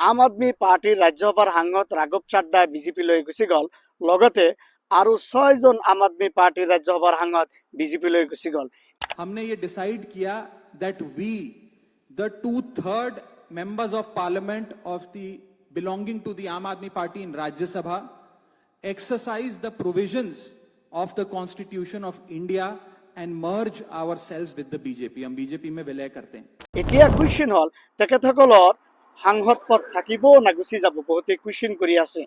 আম আদমি পাৰ্টিৰ ৰাজ্যসভাৰ সাংসদ ৰাঘৱ চাড্ডাই বিজেপিলৈ গুচি গ'ল। লগতে আৰু 6জন আম আদমি পাৰ্টিৰ ৰাজ্যসভাৰ সাংসদ বিজেপিলৈ গুচি গ'ল। हमने ये डिसाइड किया that we, the 2/3 members of parliament of the belonging to the Aam Aadmi Party in Rajya Sabha, exercise the provisions of the Constitution of India and merge ourselves with the BJP. हम BJP में विलय करते हैं। এতিয়া question হ'ল তেখেতসকলৰ সাংসদ পদ থাকিব না গুচি যাব। বহুতে কুৱেশ্যন কৰি আছে।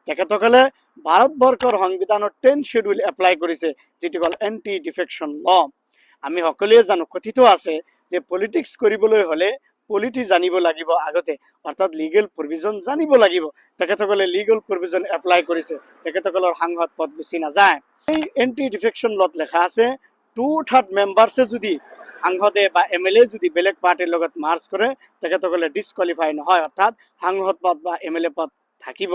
তেখেতসকলে ভাৰতবৰ্ষৰ সংবিধানৰ 10 শিডিউল এপ্লাই কৰিছে, যিটো হ'ল এণ্টি ডিফেকশ্যন ল। আমি সকলোৱে জানো, কথিত আছে যে পলিটিক্স কৰিবলৈ হ'লে পলিটি জানিব লাগিব আগতে, অৰ্থাৎ লিগেল প্ৰভিজন জানিব লাগিব। তেখেতসকলে লিগেল প্ৰভিজন এপ্লাই কৰিছে, তেখেতসকলৰ সাংসদ পদ গুচি নাযায়। এই এণ্টি ডিফেকশ্যন লত লেখা আছে 2/3 মেম্বাৰ্ছে যদি সাংসদে বা MLA যদি বেলেগ পাৰ্টিৰ লগত মাৰ্চ কৰে, তেখেতসকলে ডিছকুৱালিফাই নহয়, অৰ্থাৎ সাংসদ পদ বা MLA পদ থাকিব।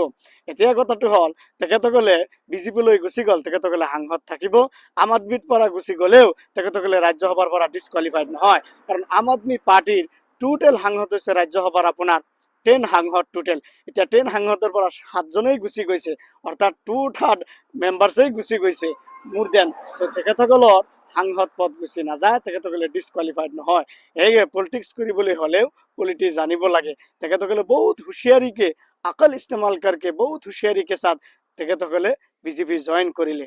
এতিয়া কথাটো হ'ল তেখেতসকলে বিজেপিলৈ গুচি গ'ল, তেখেতসকলে সাংসদ থাকিব। আম আদমিৰ পৰা গুচি গ'লেও তেখেতসকলে ৰাজ্যসভাৰ পৰা ডিছকুৱালিফাইড নহয়, কাৰণ আম আদমি পাৰ্টিৰ টোটেল সাংসদ হৈছে ৰাজ্যসভাৰ আপোনাৰ 10 সাংসদ টোটেল। এতিয়া 10 সাংসদৰ পৰা 7জনেই গুচি গৈছে, অৰ্থাৎ 2/3 মেম্বাৰ্ছেই গুচি গৈছে মোৰ দেন। তেখেতসকলৰ সাংসদ পদ গুচি নাযায়, তেখেতসকলে ডিছকুৱালিফাইড নহয়। সেয়ে পলিটিক্স কৰিবলৈ হ'লেও পলিটি জানিব লাগে। তেখেতসকলে বহুত হুঁচিয়াৰিকে अकल इस्तेमाल करके बहुत होशियारी के साथ तेखेतসকলে বিজেপি জয়েন কৰিলে।